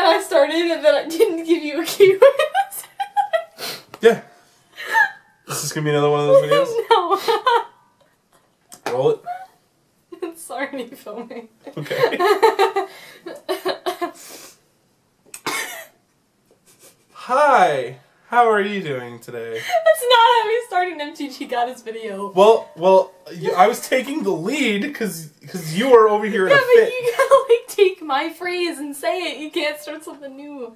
I started and then I didn't give you a keyword. Yeah. Is this gonna be another one of those videos? No. Roll it. It's already filming. Okay. Hi. How are you doing today? That's not how we started an MTG Goddess video. Well, I was taking the lead because you were over here in a fit. Yeah, but you gotta like take my phrase and say it. You can't start something new.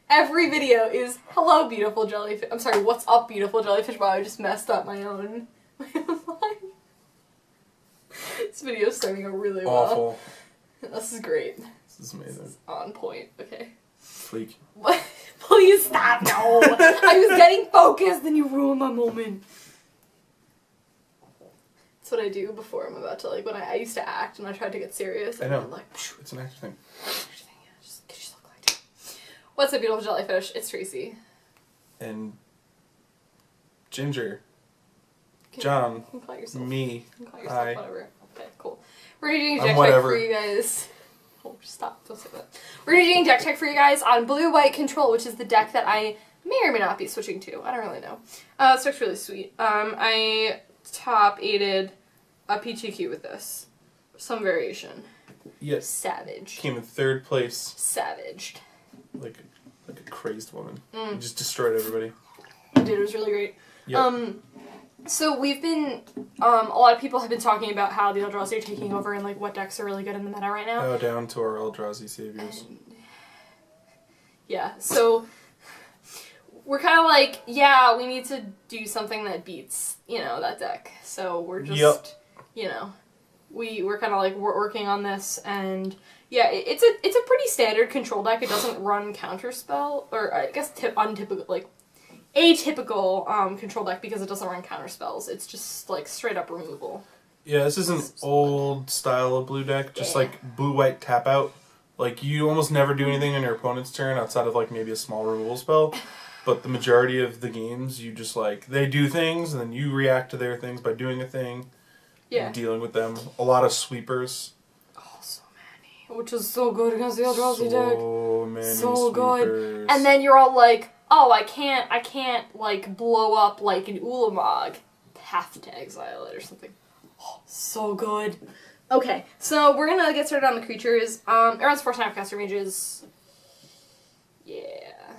Every video is hello, beautiful jellyfish. I'm sorry, what's up, beautiful jellyfish? Wow, I just messed up my own line. This video's starting out really Awful. well. This is great. This is amazing. This is on point. Okay. Fleek. What? Please stop! No! I was getting focused and you ruined my moment. That's what I do before I'm about to, like, when I used to act and I tried to get serious. And I know. I'm like, it's an actor thing. Just look like it. What's up, beautiful jellyfish? It's Tracy. And Ginger. John. You can call yourself. Me. You can call yourself Hi. whatever. Okay, cool. We're gonna do deck tech whatever. for you guys. Oh, stop. Don't say that. We're gonna be doing deck tech for you guys on Blue-White Control, which is the deck that I may or may not be switching to. I don't really know. This deck's really sweet. I top 8'd a PTQ with this. Some variation. Yes. Savage. Came in 3rd place. Savaged. Like a crazed woman. You just destroyed everybody. I did. It was really great. Yep. So we've been, a lot of people have been talking about how the Eldrazi are taking over and like what decks are really good in the meta right now. Bow down to our Eldrazi saviors. Yeah, so we're kind of like, yeah, we need to do something that beats, that deck. So we're just, we're kind of like working on this, and yeah, it's a pretty standard control deck. It doesn't run counterspell, or I guess untypical, like atypical control deck because it doesn't run counterspells. It's just like straight up removal. Yeah, this is an old style of blue deck, just like blue-white tap out. Like, you almost never do anything on your opponent's turn outside of, like, maybe a small removal spell. But the majority of the games, you just, like, they do things, and then you react to their things by doing a thing. Yeah. And dealing with them. A lot of sweepers. Oh, so many. Which is so good against the Eldrazi deck. So many so sweepers. Good. And then you're all like, oh, I can't, like, blow up, like, an Ulamog. Have to exile it or something. Oh, so good. Okay, so we're gonna get started on the creatures. It runs 4 Snapcaster Mages. Yeah.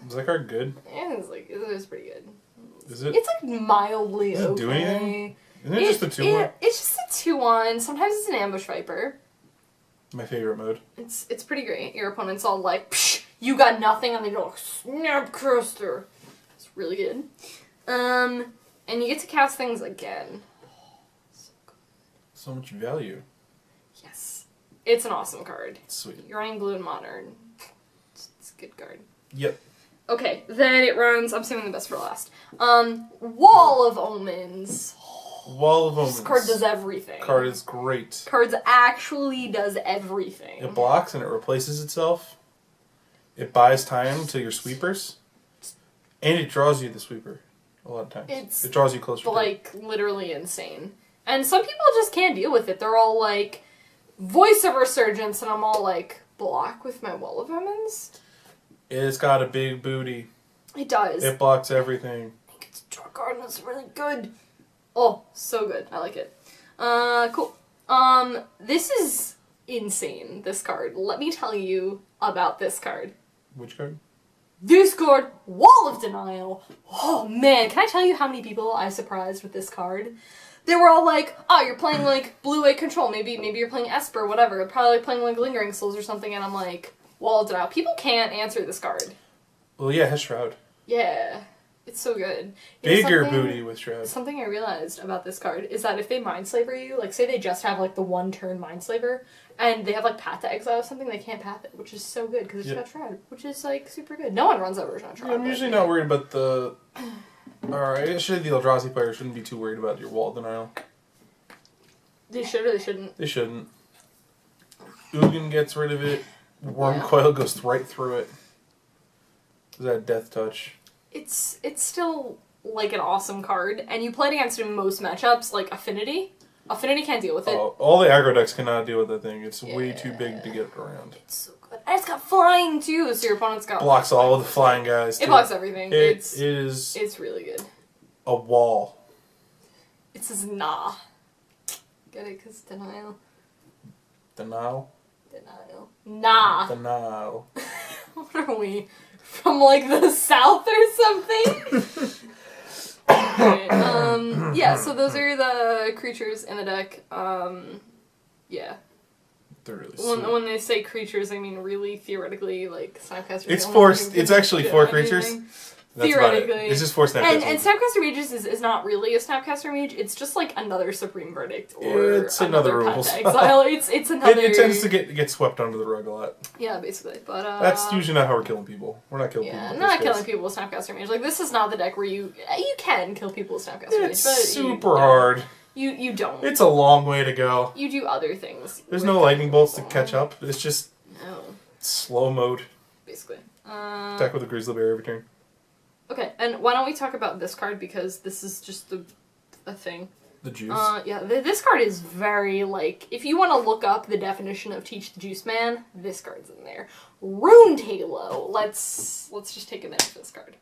Is that card good? Yeah, it's pretty good. Is it? It's like mildly Does it do anything? Isn't it just a 2/1? It's just a 2/1. Sometimes it's an Ambush Viper. My favorite mode. It's pretty great. Your opponent's all like, psh, you got nothing, and they go, Snapcaster. It's really good. And you get to cast things again. So good. So much value. Yes. It's an awesome card. Sweet. You're running blue and modern. It's a good card. Yep. Okay, then it runs, I'm saving the best for last. Wall of Omens. Wall of Omens. This card does everything. Card is great. Cards actually does everything. It blocks and it replaces itself. It buys time to your sweepers. And it draws you the sweeper a lot of times. It draws you closer to it. Like, literally insane. And some people just can't deal with it. They're all like, Voice of Resurgence, and I'm all like, block with my Wall of Omens? It's got a big booty. It does. It blocks everything. I think it's a draw card and it's really good. Oh, so good. I like it. Cool. This is insane, this card. Let me tell you about this card. Which card? This card, Wall of Denial. Oh man, can I tell you how many people I surprised with this card? They were all like, oh, you're playing like Blue-White Control, maybe you're playing Esper, whatever. Probably playing like Lingering Souls or something, and I'm like, Wall of Denial. People can't answer this card. Well, yeah, it has Shroud. Yeah. It's so good. Bigger booty with Shroud. Something I realized about this card is that if they Mindslaver you, like say they just have like the 1-turn Mindslaver, and they have like Path to Exile or something, they can't Path it, which is so good because it's got Shroud, which is like super good. No one runs that version of Shroud. Yeah, I'm usually not worried about the... Alright, actually the Eldrazi player shouldn't be too worried about your Wall of Denial. They should or they shouldn't? They shouldn't. Ugin gets rid of it. Wormcoil goes right through it. Is that Death Touch? It's still like an awesome card, and you play it against in most matchups, like Affinity. Affinity can't deal with it. All the aggro decks cannot deal with that thing. It's way too big to get around. It's so good. good. And it's got flying too, so your opponent's got blocks all of the flying guys. It blocks everything. It's really good. A wall. It says nah. Get it? Because denial. Denial. Nah. Denial. What are we? From like the south or something? Okay, yeah, so those are the creatures in the deck. Yeah. They're really sweet. When they say creatures, I mean really theoretically, like Snapcaster. It's forced. It's actually 4 creatures. Theoretically. It's just 4 Snapcaster And Snapcaster Mage is not really a Snapcaster Mage. It's just like another Supreme Verdict or it's another Path to rules. Exile. It's another. It tends to get swept under the rug a lot. Yeah, basically. But that's usually not how we're killing people. We're not killing people. Yeah, not killing people with Snapcaster Mage. Like this is not the deck where you can kill people with Snapcaster Mage. It's but super hard. You don't. It's a long way to go. You do other things. There's no lightning bolts to catch up. It's just slow mode. Basically. Attack with a Grizzly Bear every turn. Okay, and why don't we talk about this card, because this is just a thing. The juice. Yeah, this card is very, like, if you want to look up the definition of Teach the Juice Man, this card's in there. Ruined Halo. Let's just take a minute for this card.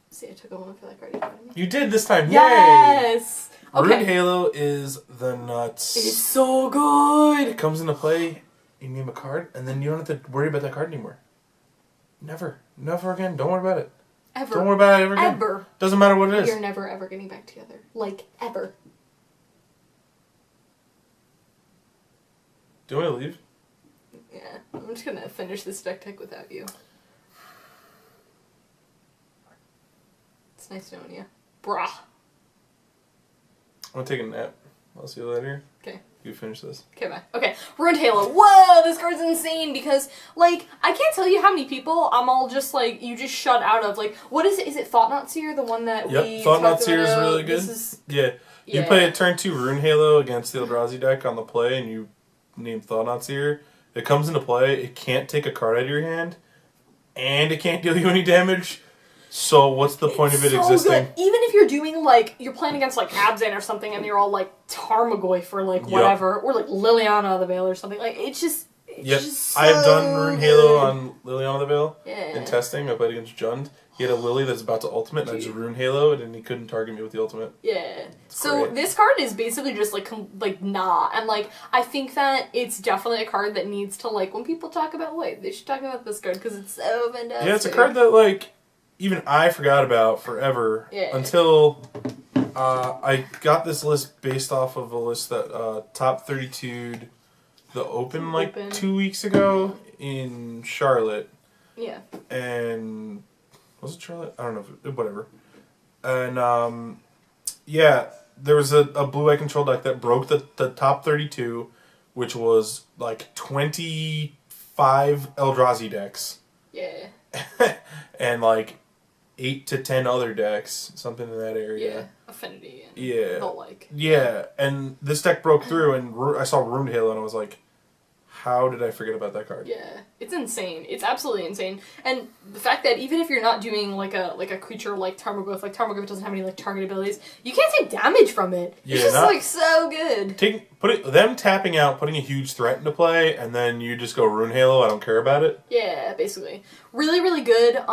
See, I took a moment for that card. You did this time. Yes! Yay! Okay. Ruined Halo is the nuts. It's so good! It comes into play, you name a card, and then you don't have to worry about that card anymore. Never again. Don't worry about it. Ever. Don't worry about it ever again. Ever. Doesn't matter what it is. You're never ever getting back together. Like, ever. Do you want to leave? Yeah. I'm just gonna finish this deck tech without you. It's nice knowing you. Brah. I'm gonna take a nap. I'll see you later. Okay. You finish this. Okay, bye. Okay, Ruined Halo. Whoa, this card's insane because, like, I can't tell you how many people I'm all just, like, you just shut out of. Like, what is it? Is it Thought Knot Seer, the one that we Thought Knot talked Seer is about? really good. Yeah. You play a turn 2 Rune Halo against the Eldrazi deck on the play, and you name Thought Knot Seer. It comes into play, it can't take a card out of your hand, and it can't deal you any damage. So what's the point of it existing? Good. Even if you're doing, like, you're playing against, like, Abzan or something, and you're all, like, Tarmogoyf for, like, whatever, or, like, Liliana of the Veil or something. Like, it's just... just so I've done Rune Halo on Liliana of the Veil in Yeah. testing. I played against Jund. He had a Lily that's about to ultimate, and I just Rune Halo, and he couldn't target me with the ultimate. Yeah. It's So great. this card is basically just like nah, and like I think that it's definitely a card that needs to, like, when people talk about White, they should talk about this card because it's so fantastic. Yeah, it's a card that, like, even I forgot about forever until I got this list based off of a list that Top 32'd the Open like 2 weeks ago in Charlotte. Yeah. And was it Charlotte? I don't know. Whatever. And yeah, there was a blue-eye control deck that broke the top 32, which was like 25 Eldrazi decks. Yeah. And like 8 to 10 other decks, something in that area. Yeah. Affinity and Yeah. the like. Yeah, and this deck broke through, and I saw Ruined Halo, and I was like, how did I forget about that card? Yeah, it's insane. It's absolutely insane. And the fact that even if you're not doing like a creature like Tarmogoyf doesn't have any like target abilities, you can't take damage from it. It's just like so good. Them tapping out, putting a huge threat into play, and then you just go Ruined Halo, I don't care about it. Yeah, basically. Really, really good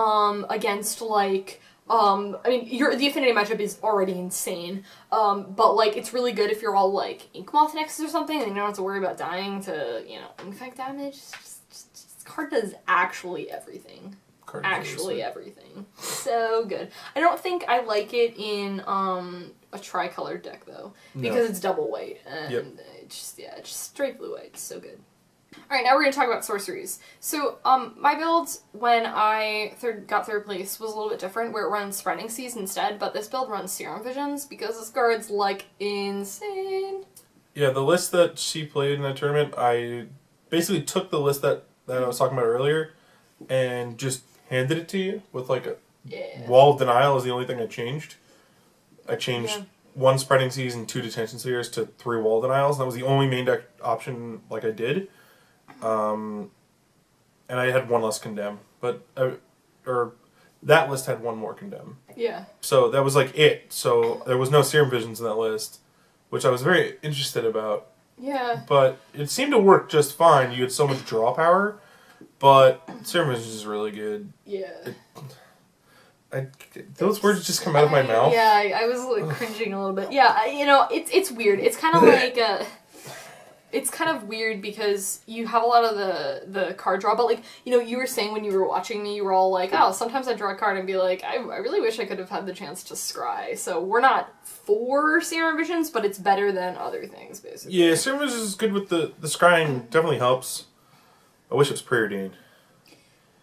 against like I mean, the affinity matchup is already insane, but, like, it's really good if you're all, like, Inkmoth Nexus or something, and you don't have to worry about dying to, you know, infect damage. This card does actually everything. Everything. So good. I don't think I like it in, a tricolored deck, though, because it's double white, and it's just straight blue white. It's so good. Alright, now we're going to talk about sorceries. So, my build, when I got third place, was a little bit different, where it runs Spreading Seas instead, but this build runs Serum Visions, because this card's, like, insane. Yeah, the list that she played in that tournament, I basically took the list that I was talking about earlier, and just handed it to you, with, like, a Wall of Denial is the only thing I changed. I changed 1 Spreading Seas and 2 Detention Spheres to 3 Wall Denials, and that was the only main deck option, like, I did. And I had 1 less Condemn, but that list had 1 more Condemn. Yeah. So that was like it. So there was no Serum Visions in that list, which I was very interested about. Yeah. But it seemed to work just fine. You had so much draw power, but Serum Vision is really good. Yeah. Those words just come out of my mouth. Yeah, I was like cringing a little bit. Yeah, you know, it's weird. It's kind of like it's kind of weird because you have a lot of the card draw, but like, you know, you were saying when you were watching me, you were all like, oh, sometimes I draw a card and be like, I really wish I could have had the chance to scry. So we're not for Serum Visions, but it's better than other things, basically. Yeah, Serum Vision is good with the scrying, definitely helps. I wish it was preordained.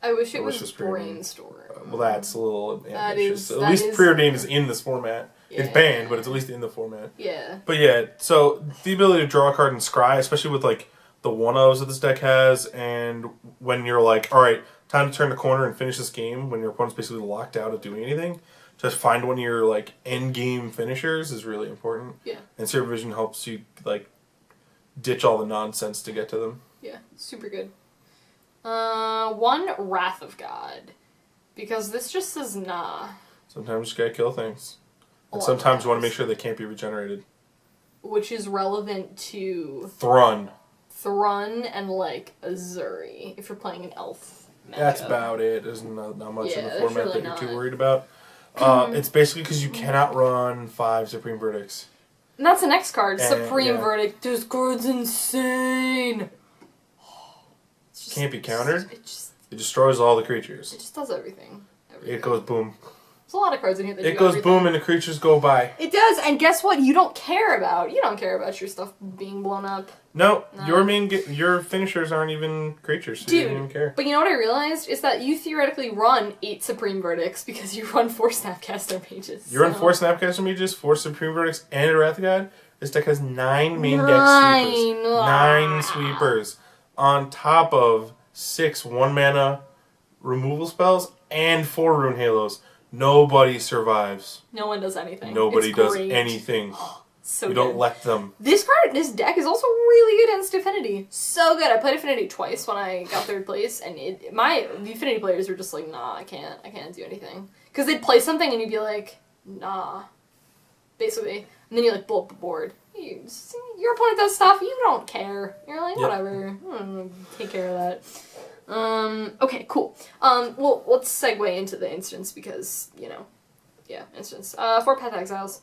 I wish it was Brainstorm. Well, that's a little ambitious. At that least is preordained is in this format. Yeah. It's banned, but it's at least in the format. Yeah. But yeah, so the ability to draw a card and scry, especially with like the 1-0s that this deck has, and when you're like, alright, time to turn the corner and finish this game, when your opponent's basically locked out of doing anything, just find one of your like end game finishers is really important. Yeah. And Serum Vision helps you like ditch all the nonsense to get to them. Yeah, super good. One Wrath of God. Because this just says nah. Sometimes you just gotta kill things. And sometimes you want to make sure they can't be regenerated. Which is relevant to Thrun and like Azuri, if you're playing an elf matchup. That's about it. There's not much in the format really that you're too worried about. It's basically because you cannot run 5 Supreme Verdicts. And that's the next card, And, Supreme Verdict. This card's insane! Can't be countered. It destroys all the creatures. It just does everything. It goes boom. There's a lot of cards in here that It goes boom and the creatures go by. It does, and guess what? You don't care about your stuff being blown up. No. Your finishers aren't even creatures, so you don't even care. But you know what I realized? Is that you theoretically run 8 Supreme Verdicts because you run 4 Snapcaster Mages. You run 4 Snapcaster Mages, 4 Supreme Verdicts, and a Wrath of God. This deck has 9 main deck sweepers. 9 sweepers. On top of 6 1-mana removal spells and 4 Rune Halos. Nobody survives. No one does anything. Nobody does anything. So you don't let them. This deck is also really good against Affinity. So good. I played Affinity twice when I got 3rd place, and the Affinity players were just like, nah, I can't do anything. Because they'd play something and you'd be like, nah. Basically. And then you like blow up the board. Your opponent does stuff, you don't care. You're like, whatever. Take care of that. Okay, cool. Well, let's segue into the instance because, you know, instance. 4 Path Exiles.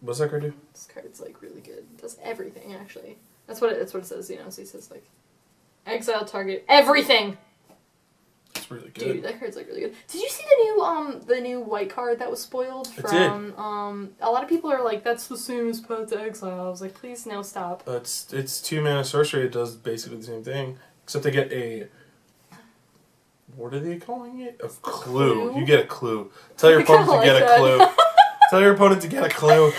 What's that card do? This card's, like, really good. It does everything, actually. That's what it says, you know, so he says, like, exile target everything! It's really good. Dude, that card's, like, really good. Did you see the new white card that was spoiled from, a lot of people are like, that's the same as Path to Exile. I was like, please, no, stop. It's 2-mana sorcery. It does basically the same thing. Except they get a... What are they calling it? A clue. You get a clue. Tell your opponent to get a clue. Tell your opponent to get a clue.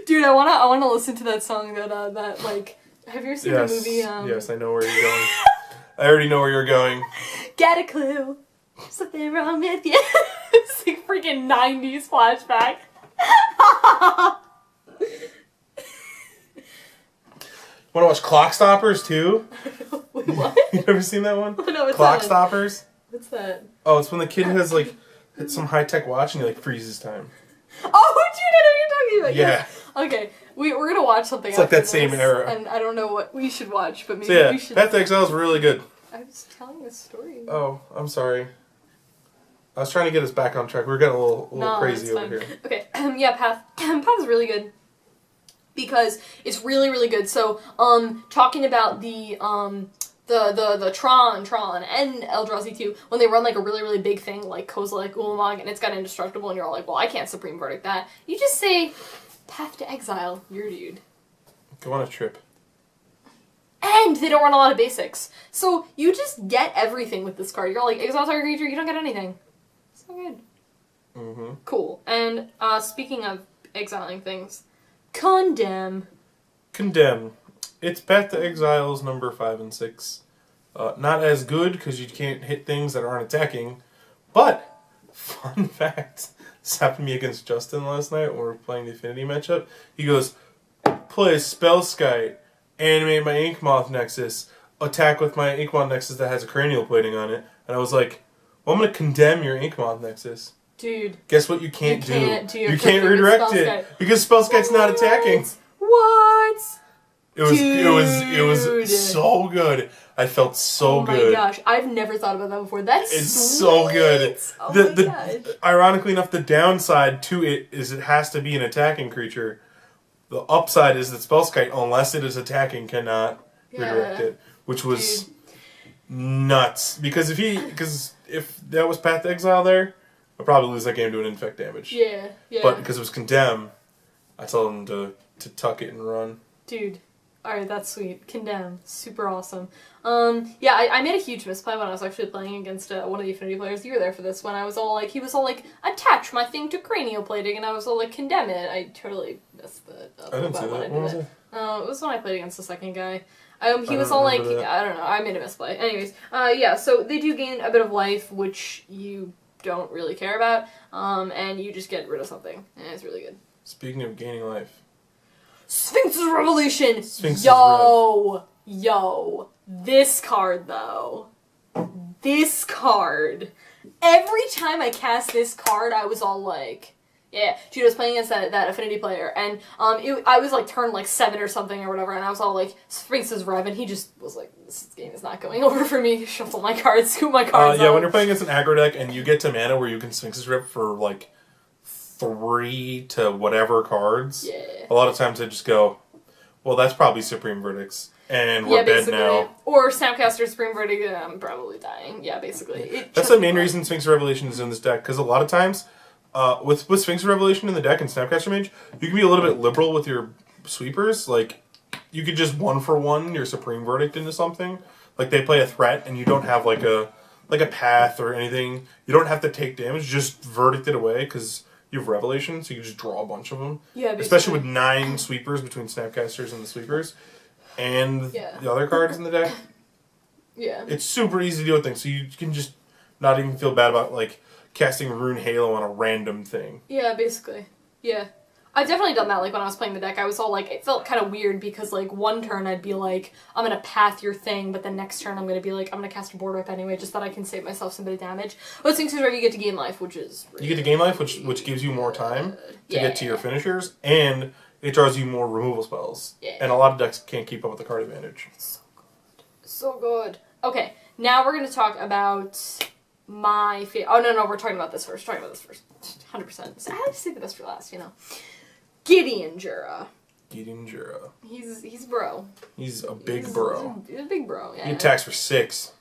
Dude, I wanna listen to that song that like... Have you ever seen the movie? Yes, I know where you're going. I already know where you're going. Get a clue. Something wrong with you. It's like freaking 90s flashback. Want to watch Clock Stoppers too? Wait, what? You ever seen that one? No, what's Clock that? Stoppers? What's that? Oh, it's when the kid has like some high-tech watch and he like freezes time. Oh, dude, I know what you're talking about. Yeah. Yes. Okay, we're gonna watch something. It's like that same era. And I don't know what we should watch, but maybe So yeah, we should. Path to Exile is really good. I was telling this story. Oh, I'm sorry. I was trying to get us back on track. We were getting a little crazy over here. Okay, yeah, Path is really good. Because it's really, really good. So, talking about the Tron and Eldrazi 2, when they run like a really, really big thing like Kozilek Ulamog and it's got Indestructible and you're all like, well, I can't Supreme Verdict that. You just say, Path to Exile, your dude. Go on a trip. And they don't run a lot of basics. So you just get everything with this card. You're like, exile target creature, you don't get anything. So good. Mm-hmm. Cool. And speaking of exiling things, Condemn. Condemn. It's Path to Exile's number 5 and 6. Not as good because you can't hit things that aren't attacking. But, fun fact, this happened to me against Justin last night when we were playing the Affinity matchup. He goes, play Spellskite, animate my Inkmoth Nexus, attack with my Inkmoth Nexus that has a cranial plating on it. And I was like, well, I'm going to condemn your Inkmoth Nexus. Dude. Guess what you can't do? You can't redirect it because Spellskite's not attacking. What? It was so good. I felt so good. Oh my gosh, I've never thought about that before. It's so good. Oh my gosh. Ironically enough, the downside to it is it has to be an attacking creature. The upside is that Spellskite, unless it is attacking, cannot redirect it, which was nuts. Because if that was Path to Exile there, I'd probably lose that game to an infect damage. Yeah. But because it was Condemn, I told him to tuck it and run. Dude. Alright, that's sweet. Condemn. Super awesome. I made a huge misplay when I was actually playing against one of the Affinity players. You were there for this when he was all like, attach my thing to cranioplating, and I was all like, condemn it. I totally messed that up. I didn't see that. What was it? It was when I played against the second guy. He was all like, I don't know, I made a misplay. Anyways, so they do gain a bit of life, which you don't really care about, and you just get rid of something, and it's really good. Speaking of gaining life. Sphinx's Revolution! Yo! This card, though. This card. Every time I cast this card, I was all like, yeah. Dude, I was playing against that Affinity player, and I was like turn like 7 or something or whatever, and I was all like, Sphinx's Rev, and he just was like, this game is not going over for me. Shuffle my cards, scoop my cards when you're playing against an aggro deck and you get to mana where you can Sphinx's Rev for like 3 to whatever cards, a lot of times I just go, well, that's probably Supreme Verdicts, and we're dead now. Or Snapcaster Supreme Verdict, I'm probably dying. Yeah, basically. That's the main reason Sphinx Revelation is in this deck, because a lot of times, with Sphinx Revelation in the deck and Snapcaster Mage, you can be a little bit liberal with your sweepers. Like, you could just 1-for-1 your Supreme Verdict into something. Like, they play a threat, and you don't have like a path or anything. You don't have to take damage, just verdict it away, because you have Revelation, so you can just draw a bunch of them. Yeah, basically. Especially with 9 sweepers between Snapcasters and the sweepers. And the other cards in the deck. Yeah. It's super easy to deal with things, so you can just not even feel bad about, like, casting Rune Halo on a random thing. Yeah, basically. Yeah. I've definitely done that, like, when I was playing the deck. I was all, like, it felt kind of weird because, like, one turn I'd be like, I'm gonna path your thing, but the next turn I'm gonna be like, I'm gonna cast a board wipe anyway, just that I can save myself some bit of damage. But Sphinx is where you get to gain life, which is really You get to gain life, which gives you more time to get to your finishers, and it draws you more removal spells. Yeah. And a lot of decks can't keep up with the card advantage. It's so good. So good. Okay, now we're gonna talk about my favorite. Oh, no, we're talking about this first. 100%. So I have to say the best for last, you know. Gideon Jura. Gideon Jura. He's bro. He's a big bro. He's a big bro, yeah. He attacks for 6.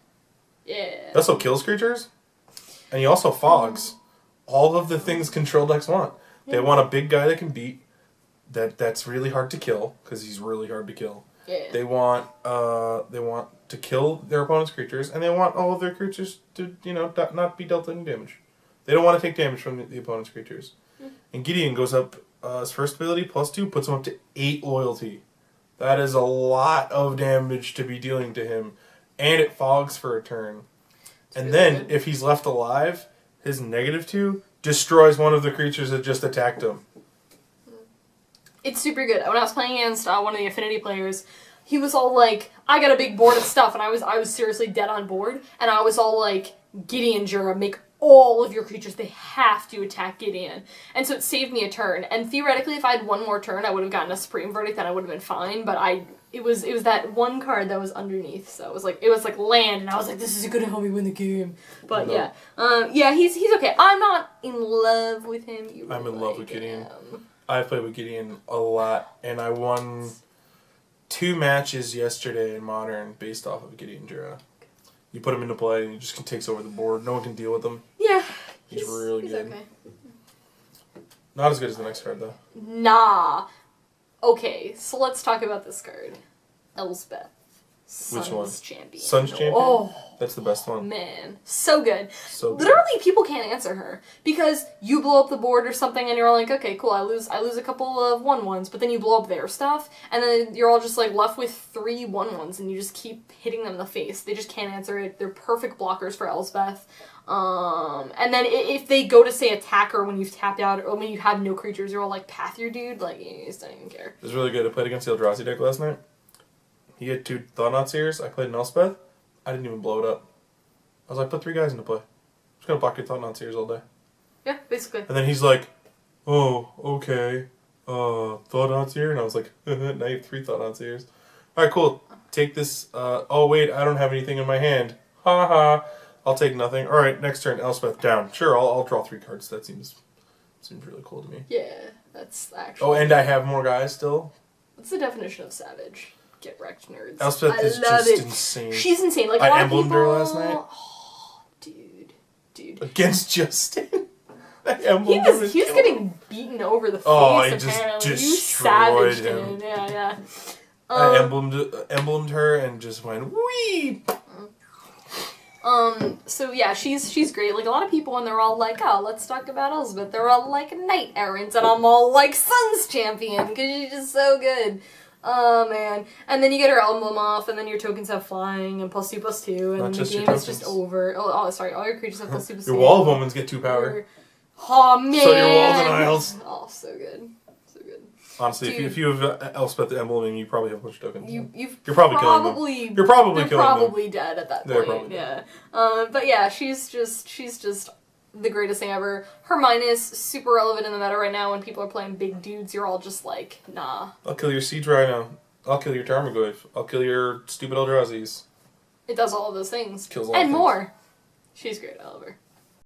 Yeah. He also kills creatures. And he also fogs. All of the things control decks want. They want a big guy that can beat. That's really hard to kill, because he's really hard to kill. Yeah. They want to kill their opponent's creatures, and they want all of their creatures to, not be dealt any damage. They don't want to take damage from the opponent's creatures. And Gideon goes up, his first ability, +2, puts him up to 8 loyalty. That is a lot of damage to be dealing to him. And it fogs for a turn. And then, if he's left alive, his -2 destroys one of the creatures that just attacked him. It's super good. When I was playing against one of the Affinity players, he was all like, I got a big board of stuff, and I was seriously dead on board, and I was all like, Gideon Jura, make all of your creatures, they have to attack Gideon. And so it saved me a turn. And theoretically, if I had one more turn, I would have gotten a Supreme Verdict, and I would have been fine, but it was that one card that was underneath, so it was like land, and I was like, this is gonna help me win the game. But he's okay. I'm not in love with him. I'm in love with Gideon. I've played with Gideon a lot, and I won 2 matches yesterday in Modern based off of Gideon Jura. You put him into play, and he just takes over the board. No one can deal with him. Yeah. He's really good. Okay. Not as good as the next card, though. Nah. Okay, so let's talk about this card. Elspeth. Which one? Champion. Sun's Champion? Oh. That's the best one. Man. So good. So good. Literally, people can't answer her. Because you blow up the board or something, and you're all like, okay, cool, I lose a couple of 1/1s, but then you blow up their stuff, and then you're all just like left with 3 1/1s, and you just keep hitting them in the face. They just can't answer it. They're perfect blockers for Elspeth. And then if they go to say attacker when you've tapped out, or when you have no creatures, you're all like, path your dude, like, you just don't even care. It was really good. I played against the Eldrazi deck last night. He had 2 Thought-Knot Seers. I played an Elspeth. I didn't even blow it up. I was like, put 3 guys into play. I'm just gonna block your Thought-Knot Seers all day. Yeah, basically. And then he's like, oh, okay. Thought-Knot Seer? And I was like, now you have 3 Thought-Knot Seers. Alright, cool. Take this. Oh, wait, I don't have anything in my hand. Ha ha. I'll take nothing. Alright, next turn, Elspeth down. Sure, I'll draw 3 cards. That seems really cool to me. Yeah, that's actually... Oh, and I have more guys still? What's the definition of savage? Get wrecked, nerds. Elspeth is just insane. She's insane. Like, a I lot of emblemed people... her last night. Oh, dude. Against Justin. He was getting beaten over the face, he apparently. just You destroyed savaged him. Yeah. I emblemed her and just went, wee! So yeah, she's great. Like, a lot of people, when they're all like, oh, let's talk about Elspeth, they're all like Knight Errant, and I'm all like Sun's Champion, because she's just so good. Oh, man. And then you get her emblem off, and then your tokens have flying, and +2/+2, and the game is just over. Oh, sorry, all your creatures have +2/+2. Your Wall of Omens get 2 power. Oh, man! So your Wall Denials. Oh, so good. So good. Honestly, if you have Elspeth emblem, you probably have a bunch of tokens. You're probably killing them. You're probably killing them. Probably dead at that point. Yeah. But yeah, she's just the greatest thing ever. Hermine super relevant in the meta right now when people are playing big dudes. You're all just like, nah. I'll kill your Siege Rhino. I'll kill your Tarmogoyf. I'll kill your stupid Eldrazi's. It does all of those things. Kills all and things. more. She's great. I love her.